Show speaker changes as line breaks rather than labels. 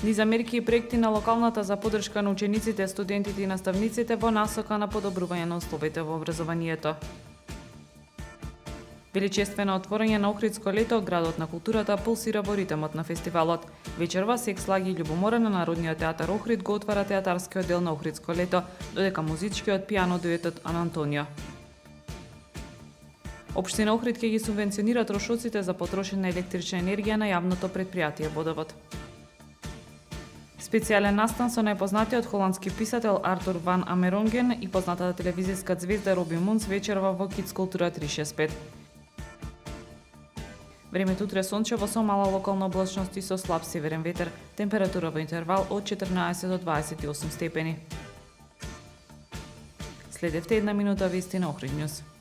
Низ мерки и проекти на локалната за поддршка на учениците, студентите и наставниците во насока на подобрување на условите во образованието. Величествено отворање на Охридско лето, градот на културата пулсира во ритмот на фестивалот. Вечерва Секс, лаги и љубомора на Народниот театар Охрид го отвара театарскиот дел на Охридско лето, додека музичкиот пиано дуетот Ан Антонио. Општина Охрид ќе ги субвенционира трошоците за потрошена електрична енергија на јавното претпријатие Водовод. Специјален настан со најпознатиот холандски писател Артур ван Амеронген и познатата телевизиска ѕвезда Роби Мунс вечерва во Kids Култура 365. Времето утре сончево со мала локална облачност и со слаб северен ветер, температура во интервал од 14 до 28 степени. Следевте една минута вести на Охрид Нјуз.